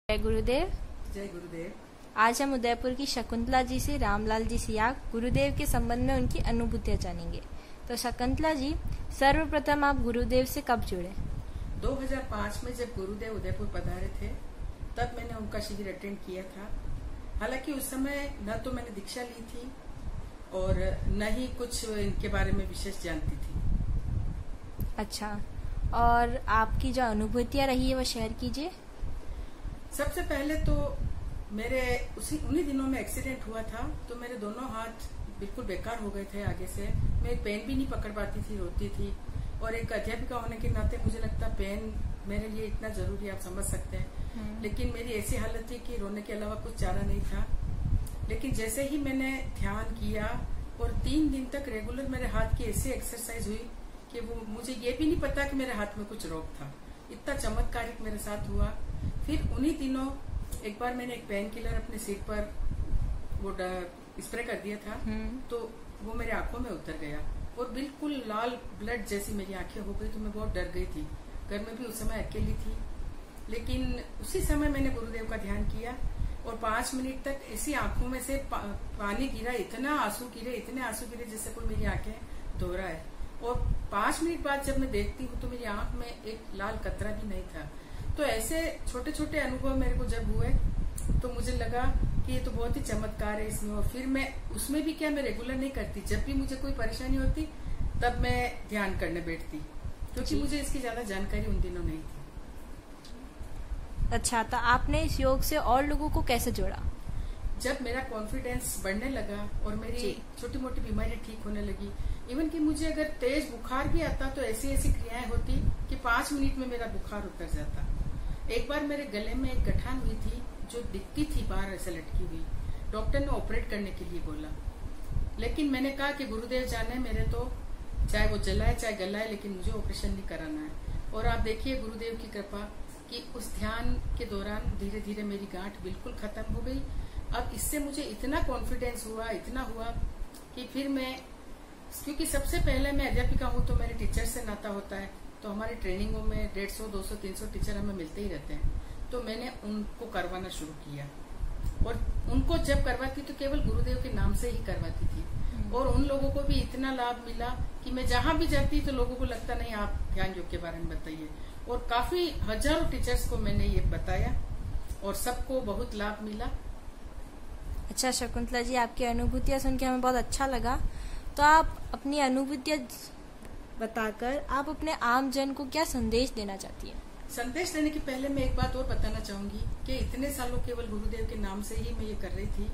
जय गुरुदेव। जय गुरुदेव। आज हम उदयपुर की शकुंतला जी से रामलाल जी सियाग गुरुदेव के संबंध में उनकी अनुभूतियां जानेंगे। तो शकुंतला जी, सर्वप्रथम आप गुरुदेव से कब जुड़े? 2005 में जब गुरुदेव उदयपुर पधारे थे तब मैंने उनका शिविर अटेंड किया था। हालांकि उस समय न तो मैंने दीक्षा ली थी और न ही कुछ इनके बारे में विशेष जानती थी। अच्छा, और आपकी जो अनुभूतियां रही है वो शेयर कीजिए। सबसे पहले तो मेरे उन्हीं दिनों में एक्सीडेंट हुआ था, तो मेरे दोनों हाथ बिल्कुल बेकार हो गए थे आगे से। मैं एक पेन भी नहीं पकड़ पाती थी, रोती थी। और एक अध्यापिका होने के नाते मुझे लगता पेन मेरे लिए इतना जरूरी, आप समझ सकते हैं। लेकिन मेरी ऐसी हालत थी कि रोने के अलावा कुछ चारा नहीं था। लेकिन जैसे ही मैंने ध्यान किया और 3 दिन तक रेगुलर मेरे हाथ की ऐसी एक्सरसाइज हुई कि वो मुझे ये भी नहीं पता कि मेरे हाथ में कुछ रोग था। इतना चमत्कारिक मेरे साथ हुआ। फिर उन्हीं दिनों एक बार मैंने एक पेन किलर अपने सिर पर वो स्प्रे कर दिया था, तो वो मेरे आंखों में उतर गया और बिल्कुल लाल ब्लड जैसी मेरी आंखें हो गई। तो मैं बहुत डर गई थी। घर में भी उस समय अकेली थी। लेकिन उसी समय मैंने गुरुदेव का ध्यान किया और 5 मिनट तक ऐसी आंखों में से पानी गिरा, इतने आंसू गिरे जैसे कोई मेरी आंखें धो रहा है। और 5 मिनट बाद जब मैं देखती हूँ तो मेरी आंख में एक लाल कतरा भी नहीं था। तो ऐसे छोटे छोटे अनुभव मेरे को जब हुए तो मुझे लगा कि ये तो बहुत ही चमत्कार है इसमें। और फिर मैं उसमें भी क्या, मैं रेगुलर नहीं करती। जब भी मुझे कोई परेशानी होती तब मैं ध्यान करने बैठती, क्योंकि मुझे इसकी ज्यादा जानकारी उन दिनों नहीं थी। अच्छा, तो आपने इस योग से और लोगों को कैसे जोड़ा? जब मेरा कॉन्फिडेंस बढ़ने लगा और मेरी छोटी मोटी बीमारियां ठीक होने लगी, इवन कि मुझे अगर तेज बुखार भी आता तो ऐसी ऐसी क्रियाएं होती कि 5 मिनट में मेरा बुखार उतर जाता। एक बार मेरे गले में एक गठान हुई थी जो दिखती थी बाहर ऐसे लटकी हुई। डॉक्टर ने ऑपरेट करने के लिए बोला, लेकिन मैंने कहा कि गुरुदेव जाने, मेरे तो चाहे वो जलाए चाहे गलाए, लेकिन मुझे ऑपरेशन नहीं कराना है। और आप देखिए गुरुदेव की कृपा कि उस ध्यान के दौरान धीरे धीरे मेरी गांठ बिल्कुल खत्म हो गई। अब इससे मुझे इतना कॉन्फिडेंस हुआ, इतना हुआ कि फिर मैं, क्योंकि सबसे पहले मैं अध्यापिका हूँ तो मेरे टीचर से नाता होता है, तो हमारी ट्रेनिंगों में 150, 200, 300 टीचर हमें मिलते ही रहते हैं। तो मैंने उनको करवाना शुरू किया और उनको जब करवाती तो केवल गुरुदेव के नाम से ही करवाती थी। और उन लोगों को भी इतना लाभ मिला कि मैं जहां भी जाती तो लोगों को लगता नहीं, आप ध्यान योग के बारे में बताइए। और काफी हजारों टीचर्स को मैंने ये बताया और सबको बहुत लाभ मिला। अच्छा शकुंतला जी, आपकी अनुभूतियां सुन के हमें बहुत अच्छा लगा। तो आप अपनी अनुभूतियां बताकर आप अपने आम जन को क्या संदेश देना चाहती हैं? संदेश देने के पहले मैं एक बात और बताना चाहूंगी कि इतने सालों केवल गुरुदेव के नाम से ही मैं ये कर रही थी।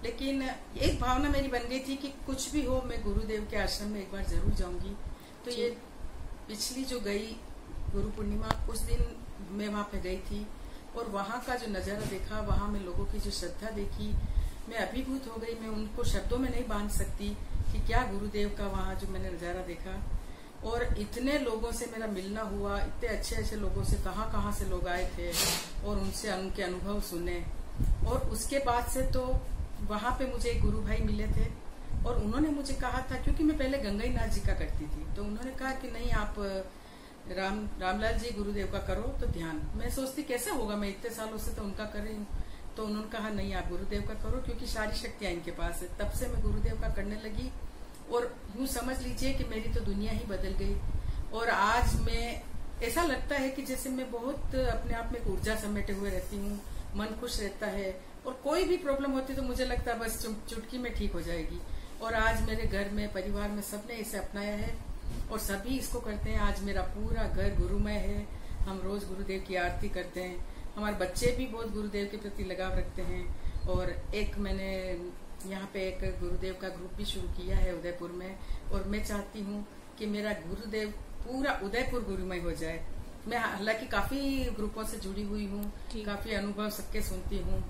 लेकिन एक भावना मेरी बन गई थी कि कुछ भी हो मैं गुरुदेव के आश्रम में एक बार जरूर जाऊंगी। तो ये पिछली जो गई गुरु पूर्णिमा, उस दिन मैं वहां पे गई थी और वहां का जो नजारा देखा, वहां में लोगों की जो श्रद्धा देखी, मैं अभिभूत हो गई। मैं उनको शब्दों में नहीं बांध सकती कि क्या गुरुदेव का वहां जो मैंने नजारा देखा। और इतने लोगों से मेरा मिलना हुआ, इतने अच्छे अच्छे लोगों से, कहाँ से लोग आए थे और उनसे उनके अनुभव सुने। और उसके बाद से तो वहां पे मुझे एक गुरु भाई मिले थे और उन्होंने मुझे कहा था, क्योंकि मैं पहले गंगाई नाथ जी का करती थी, तो उन्होंने कहा कि नहीं आप रामलाल जी गुरुदेव का करो तो ध्यान। मैं सोचती कैसे होगा, मैं इतने सालों से तो उनका कर रही हूँ। तो उन्होंने कहा नहीं आप गुरुदेव का करो, क्योंकि सारी शक्तियां इनके पास है। तब से मैं गुरुदेव का करने लगी और यूं समझ लीजिए कि मेरी तो दुनिया ही बदल गई। और आज मैं, ऐसा लगता है कि जैसे मैं बहुत अपने आप में एक ऊर्जा समेटे हुए रहती हूँ, मन खुश रहता है और कोई भी प्रॉब्लम होती तो मुझे लगता है बस चुटकी में ठीक हो जाएगी। और आज मेरे घर में, परिवार में सबने इसे अपनाया है और सभी इसको करते हैं। आज मेरा पूरा घर गुरुमय है। हम रोज गुरुदेव की आरती करते हैं। हमारे बच्चे भी बहुत गुरुदेव के प्रति लगाव रखते हैं। और एक मैंने यहाँ पे एक गुरुदेव का ग्रुप भी शुरू किया है उदयपुर में, और मैं चाहती हूँ कि मेरा गुरुदेव पूरा उदयपुर गुरुमय हो जाए। मैं हालांकि काफी ग्रुपों से जुड़ी हुई हूँ, काफी अनुभव सबके सुनती हूँ,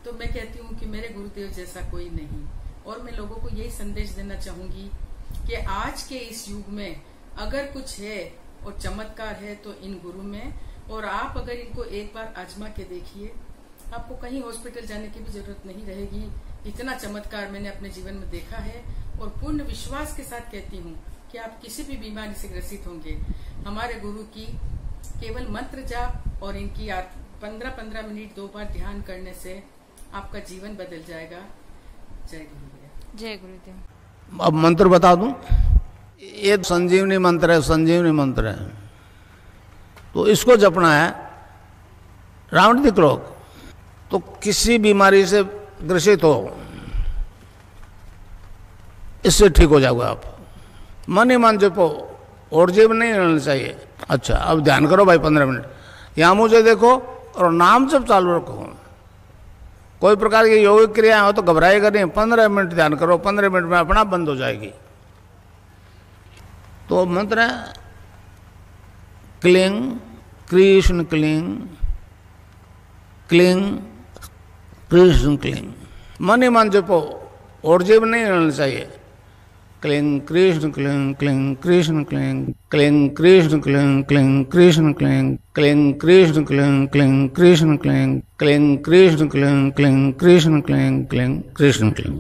तो मैं कहती हूँ कि मेरे गुरुदेव जैसा कोई नहीं। और मैं लोगों को यही संदेश देना चाहूंगी कि आज के इस युग में अगर कुछ है और चमत्कार है तो इन गुरु में। और आप अगर इनको एक बार आजमा के देखिए, आपको कहीं हॉस्पिटल जाने की भी जरूरत नहीं रहेगी। इतना चमत्कार मैंने अपने जीवन में देखा है और पूर्ण विश्वास के साथ कहती हूँ कि आप किसी भी बीमारी से ग्रसित होंगे, हमारे गुरु की केवल मंत्र जाप और इनकी 15-15 मिनट 2 बार ध्यान करने से आपका जीवन बदल जाएगा। जय गुरुदेव। जय गुरुदेव। अब मंत्र बता दूं, ये संजीवनी मंत्र है, संजीवनी मंत्र है। तो इसको जपना है राउंड द क्लॉक। तो किसी बीमारी से ग्रसित हो, इससे ठीक हो जाओगे आप। मन ही मन जपो, और जीव नहीं रहना चाहिए। अच्छा, अब ध्यान करो भाई 15 मिनट, यहाँ मुझे देखो और नाम जप चालू रखो। कोई प्रकार की योगिक क्रिया हो तो घबराएगा नहीं, 15 मिनट ध्यान करो, 15 मिनट में अपना बंद हो जाएगी। तो मंत्र है cling Krishna cling, cling Krishna cling. मन ही मन जपो, और जीव नहीं रहना चाहिए। Cling Krishna cling, cling Krishna cling, cling Krishna cling, cling Krishna cling, cling Krishna cling, cling Krishna cling, cling Krishna cling, cling Krishna cling, cling Krishna cling.